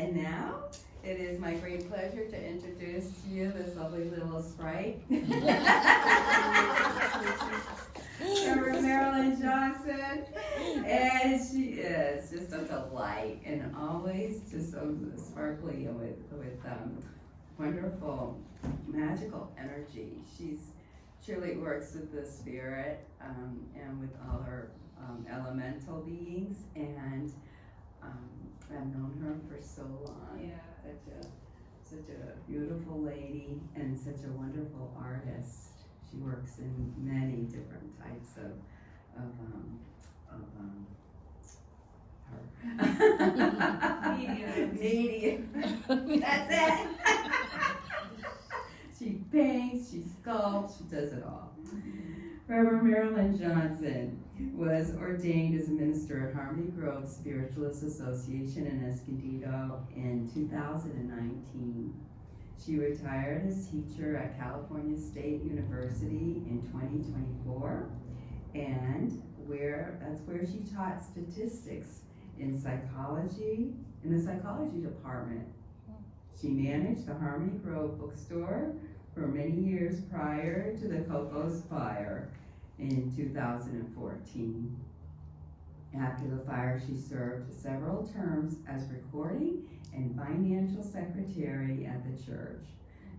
And now, it is my great pleasure to introduce to you this lovely little sprite. Reverend Marilyn Johnson. And she is just a delight and always just so sparkly and with wonderful, magical energy. She's truly works with the spirit and with all her elemental beings, and I've known her for so long. Yeah. Such a beautiful lady and such a wonderful artist. She works in many different types of her. Medium. That's it. She paints, she sculpts, she does it all. Reverend Marilyn Johnson was ordained as a minister at Harmony Grove Spiritualist Association in Escondido in 2019. She retired as teacher at California State University in 2024, and that's where she taught statistics in psychology, in the psychology department. She managed the Harmony Grove bookstore for many years prior to the Cocos fire in 2014. After the fire, she served several terms as recording and financial secretary at the church.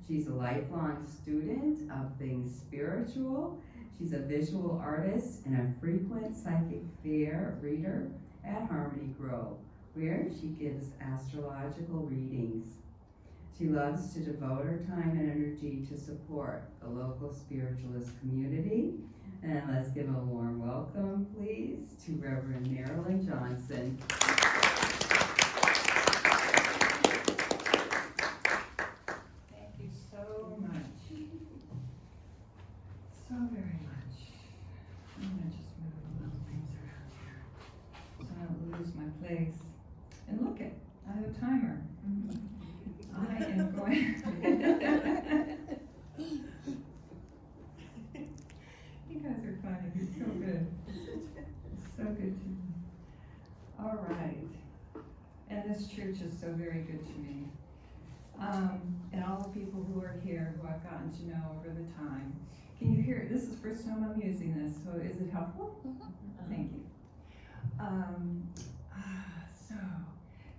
She's a lifelong student of things spiritual. She's a visual artist and a frequent psychic fair reader at Harmony Grove, where she gives astrological readings. She loves to devote her time and energy to support the local spiritualist community. And let's give a warm welcome, please, to Reverend Marilyn Johnson. Thank you so much. So very much. I'm going to just move a little things around here so I don't lose my place. And look it, I have a timer. I am going. You guys are funny. You're so good. So good to me. All right. And this church is so very good to me. And all the people who are here who I've gotten to know over the time. Can you hear it? This is the first time I'm using this, so is it helpful? Thank you. So,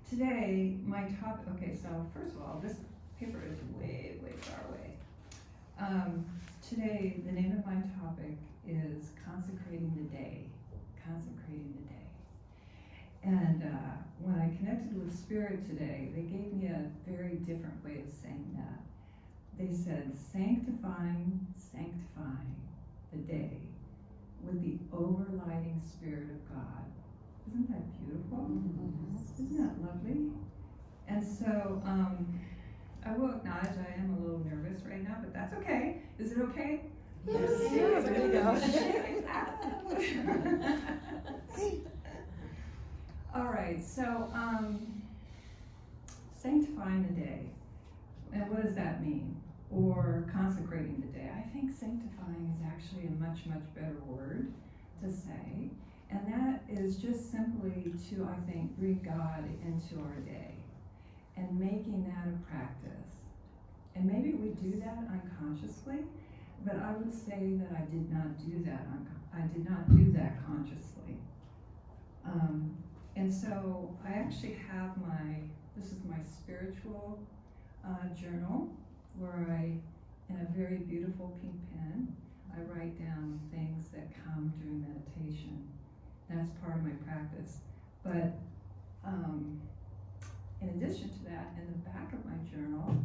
today, my topic, okay, so first of all, this paper is way, way far away. Today, the name of my topic is Consecrating the Day. Consecrating the Day. And when I connected with Spirit today, they gave me a very different way of saying that. They said, sanctifying the day with the overlighting Spirit of God. Isn't that beautiful? Mm-hmm. Isn't that lovely? And so, I will acknowledge I am a little nervous right now, but that's okay. Is it okay? Yes. Yes. There you go. All right, so sanctifying the day. And what does that mean? Or consecrating the day. I think sanctifying is actually a much, much better word to say. And that is just simply to, I think, bring God into our day and making that a practice. And maybe we do that unconsciously, but I would say that I did not do that. I did not do that consciously. And so I actually have this is my spiritual journal, where in a very beautiful pink pen, I write down things that come during meditation. That's part of my practice. But in addition to that, in the back of my journal,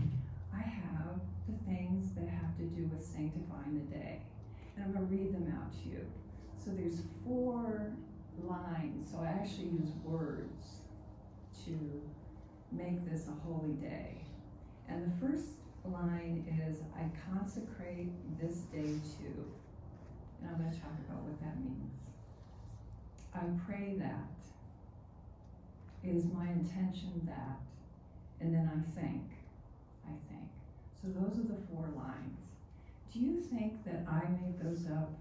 I have the things that have to do with sanctifying the day. And I'm going to read them out to you. So there's 4 lines. So I actually use words to make this a holy day. And the first line is, I consecrate this day to. And I'm going to talk about what that means. I pray that. It is my intention that. And then I think. So those are the 4 lines. Do you think that I made those up?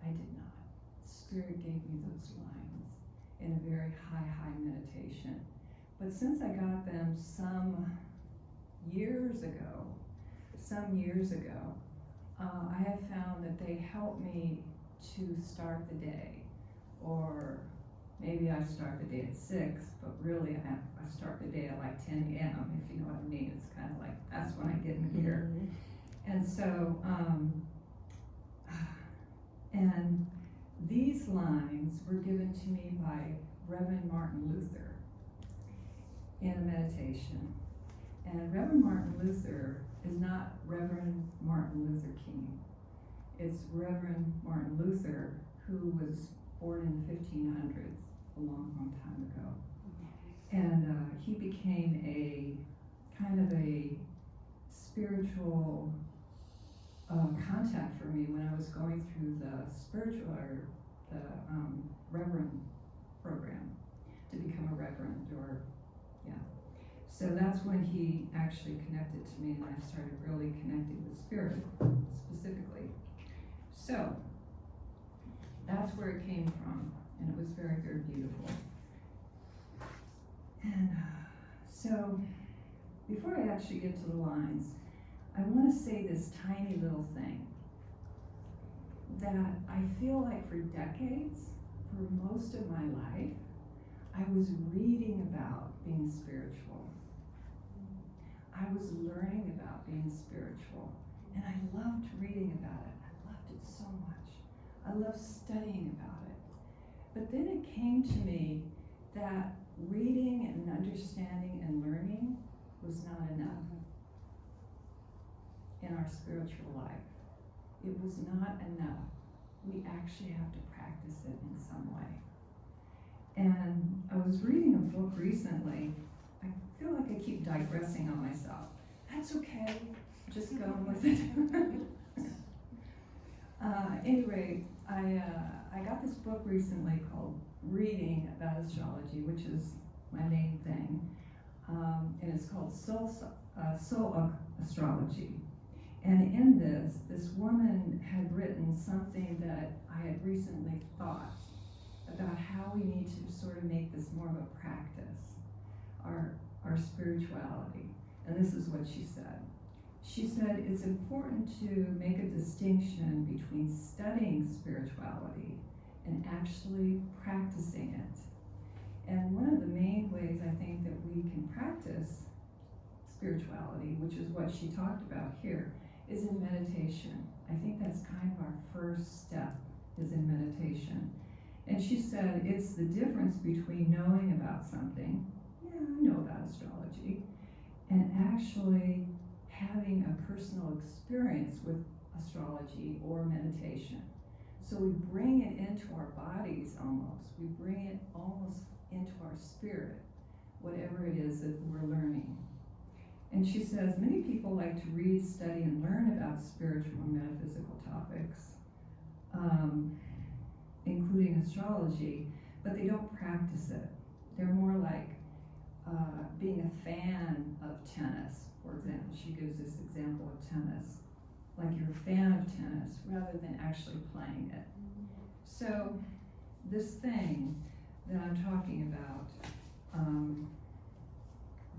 I did not. Spirit gave me those lines in a very high meditation. But since I got them some years ago, I have found that they help me to start the day. Or maybe I start the day at 6, but really I start the day at like 10 a.m., if you know what I mean. It's kind of like, that's when I get in gear. And so, and these lines were given to me by Reverend Martin Luther in a meditation. And Reverend Martin Luther is not Reverend Martin Luther King. It's Reverend Martin Luther, who was born in the 1500s, a long time ago. And he became a kind of a spiritual contact for me when I was going through the spiritual or the reverend program to become a reverend, or yeah. So that's when he actually connected to me, and I started really connecting with spirit specifically. So that's where it came from, and it was very, very beautiful. And so before I actually get to the lines, I want to say this tiny little thing that I feel like for decades, for most of my life, I was reading about being spiritual. I was learning about being spiritual, and I loved reading about it. I loved it so much. I loved studying about it. But then it came to me that reading and understanding and learning was not enough in our spiritual life. It was not enough. We actually have to practice it in some way. And I was reading a book recently. I feel like I keep digressing on myself. That's okay, just going with it. Anyway, I got this book recently called Reading About Astrology, which is my main thing. And it's called Soul Astrology. And in this woman had written something that I had recently thought about how we need to sort of make this more of a practice, our spirituality. And this is what she said. She said, it's important to make a distinction between studying spirituality and actually practicing it. And one of the main ways I think that we can practice spirituality, which is what she talked about here, is in meditation. I think that's kind of our first step, is in meditation. And she said it's the difference between knowing about something, yeah, I know about astrology, and actually having a personal experience with astrology or meditation. So we bring it into our bodies almost. We bring it almost into our spirit, whatever it is that we're learning. And she says, many people like to read, study, and learn about spiritual and metaphysical topics, including astrology, but they don't practice it. They're more like being a fan of tennis, for example. She gives this example of tennis. Like you're a fan of tennis rather than actually playing it. So this thing that I'm talking about,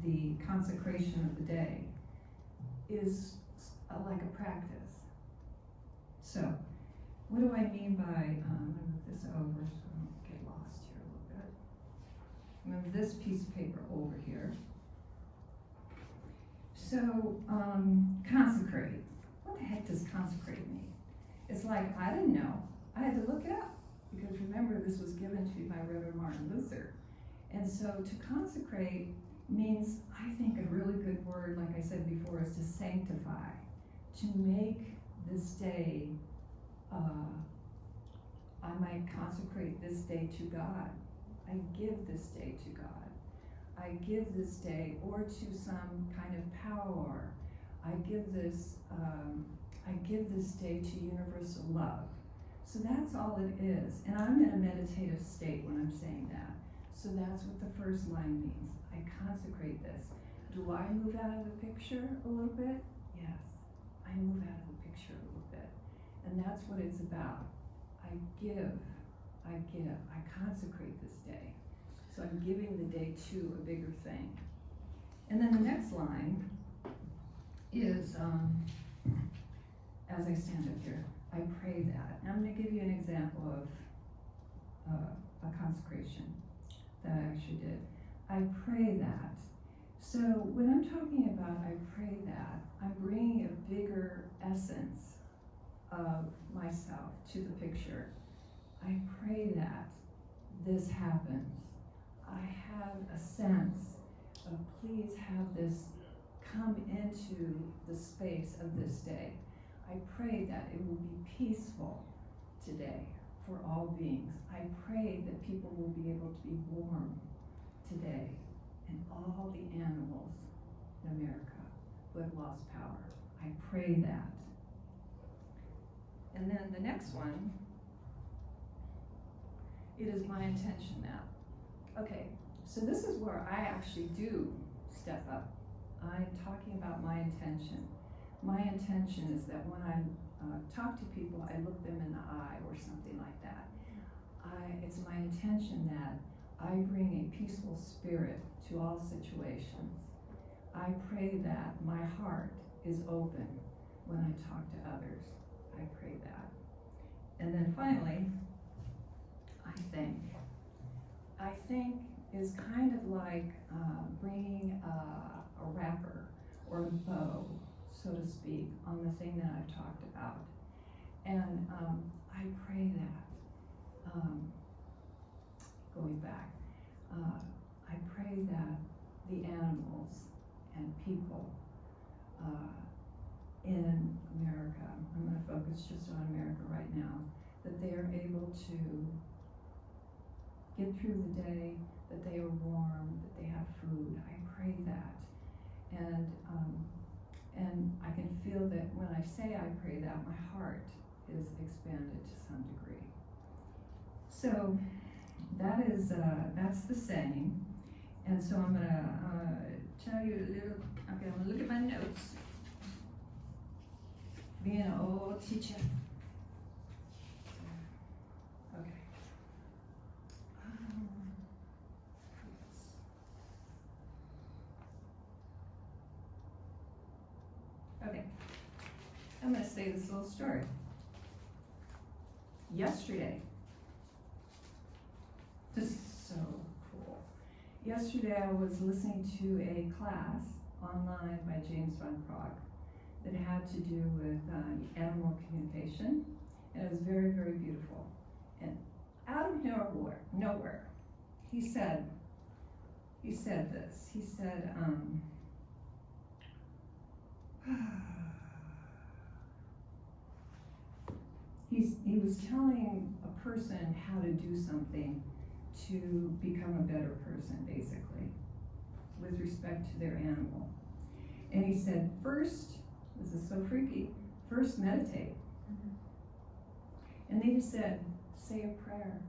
the consecration of the day, is like a practice. So what do I mean by, I'm going to move this over so I don't get lost here a little bit. Move this piece of paper over here. So, consecrate. What the heck does consecrate mean? It's like, I didn't know. I had to look it up. Because remember, this was given to me by Reverend Martin Luther. And so to consecrate means, I think a really good word, like I said before, is to sanctify. To make this day, I might consecrate this day to God. I give this day to God. I give this day or to some kind of power. I give this day to universal love. So that's all it is. And I'm in a meditative state when I'm saying that. So that's what the first line means. I consecrate this. Do I move out of the picture a little bit? Yes. I move out of the picture a little bit. And that's what it's about. I give. I consecrate this day. So I'm giving the day to a bigger thing. And then the next line is, as I stand up here, I pray that. And I'm going to give you an example of a consecration that I actually did. I pray that. So when I'm talking about I pray that, I'm bringing a bigger essence of myself to the picture. I pray that this happens. I have a sense of please have this come into the space of this day. I pray that it will be peaceful today for all beings. I pray that people will be able to be warm today, and all the animals in America who have lost power. I pray that. And then the next one, it is my intention now. Okay, so this is where I actually do step up. I'm talking about my intention. My intention is that when I talk to people, I look them in the eye or something like that. It's my intention that I bring a peaceful spirit to all situations. I pray that my heart is open when I talk to others. I pray that. And then finally, I think. I think is kind of like bringing a wrapper or a bow, so to speak, on the thing that I've talked about. And I pray that, going back, I pray that the animals and people in America, I'm going to focus just on America right now, that they are able to get through the day, that they are warm, that they have food. I pray that. And I can feel that when I say I pray that, my heart is expanded to some degree. So that is, that's the saying. And so I'm gonna tell you a little, okay, I'm gonna look at my notes. Being an old teacher. Okay. Okay, I'm going to say this little story. Yesterday, this is so cool. Yesterday I was listening to a class online by James Van Praagh that had to do with animal communication, and it was very, very beautiful. And out of nowhere, he said this. He said, he was telling a person how to do something to become a better person, basically, with respect to their animal. And he said, first, this is so freaky, first meditate. And then he said, say a prayer.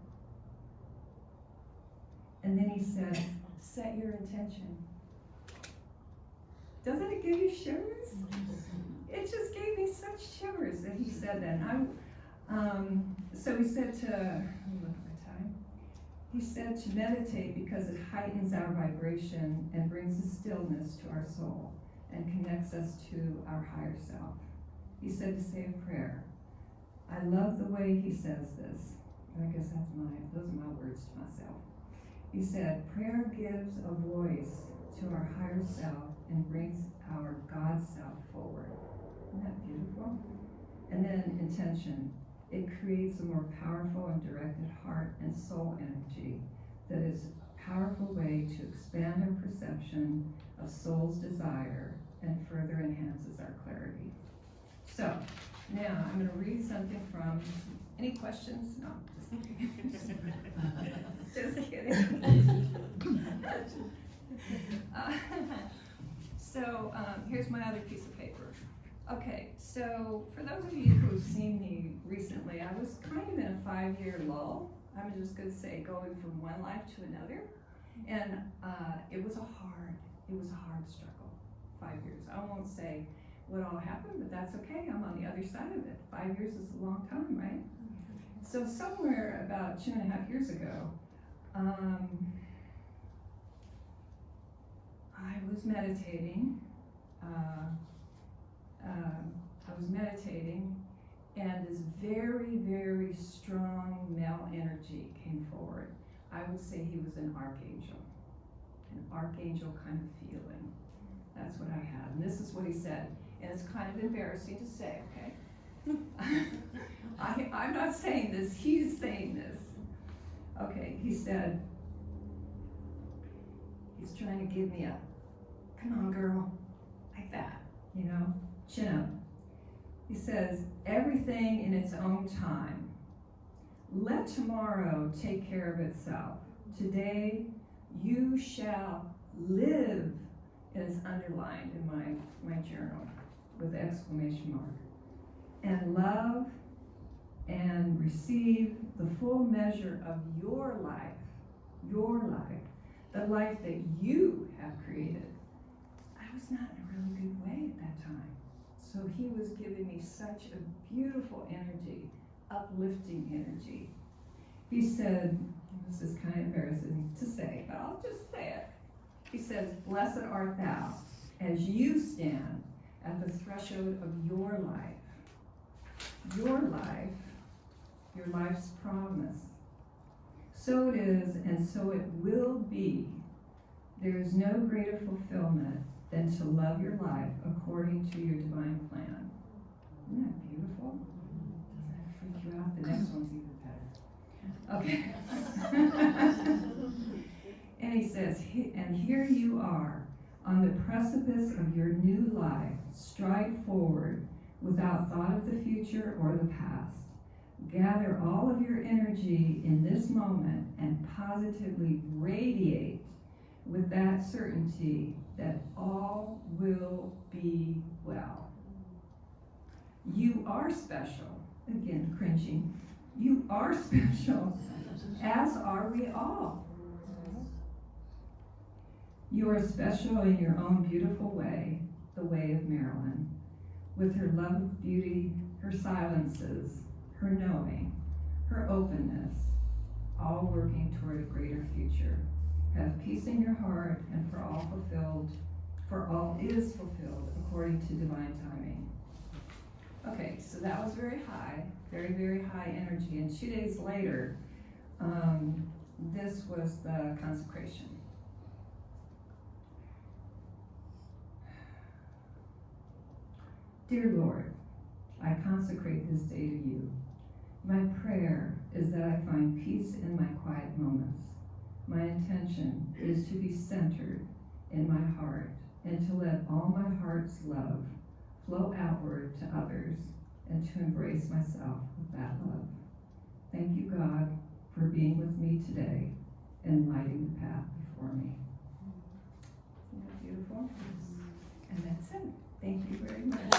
And then he said, set your intention. Doesn't it give you shivers? It just gave me such shivers that he said that. And so he said to, let me look at my time. He said to meditate because it heightens our vibration and brings a stillness to our soul and connects us to our higher self. He said to say a prayer. I love the way he says this. I guess those are my words to myself. He said, prayer gives a voice to our higher self and brings our God self forward. Isn't that beautiful? And then intention. It creates a more powerful and directed heart and soul energy that is a powerful way to expand our perception of soul's desire and further enhances our clarity. So, now I'm going to read something from, any questions? No, just kidding. Just kidding. So here's my other piece of paper. Okay, so for those of you who've seen me recently, I was kind of in a 5-year lull. I'm just going to say going from one life to another. And it was a hard struggle, 5 years. I won't say what all happened, but that's okay. I'm on the other side of it. 5 years is a long time, right? So somewhere about 2.5 years ago, I was meditating. And this very, very strong male energy came forward. I would say he was an archangel kind of feeling. That's what I had. And this is what he said. And it's kind of embarrassing to say, okay? I'm not saying this, he's saying this. Okay, he said, he's trying to give me a, come on girl, like that, you know, chin up. He says, everything in its own time. Let tomorrow take care of itself. Today you shall live, and it's underlined in my journal with exclamation mark. And love and receive the full measure of your life, the life that you have created. I was not in a really good way at that time. So he was giving me such a beautiful energy, uplifting energy. He said, this is kind of embarrassing to say, but I'll just say it. He says, blessed art thou, as you stand at the threshold of your life. Your life's promise. So it is, and so it will be. There is no greater fulfillment than to love your life according to your divine plan. Isn't that beautiful? Doesn't that freak you out? The next one's even better. Okay. And he says, and here you are, on the precipice of your new life. Stride forward without thought of the future or the past. Gather all of your energy in this moment and positively radiate with that certainty that all will be well. You are special. Again, cringing. You are special, as are we all. You are special in your own beautiful way, the way of Marilyn, with her love of beauty, her silences, her knowing, her openness, all working toward a greater future. Have peace in your heart, and for all is fulfilled according to divine timing. Okay, so that was very high, very, very high energy. And 2 days later, this was the consecration. Dear Lord, I consecrate this day to you. My prayer is that I find peace in my quiet moments. My intention is to be centered in my heart and to let all my heart's love flow outward to others and to embrace myself with that love. Thank you, God, for being with me today and lighting the path before me. Isn't that beautiful? And that's it. Thank you very much.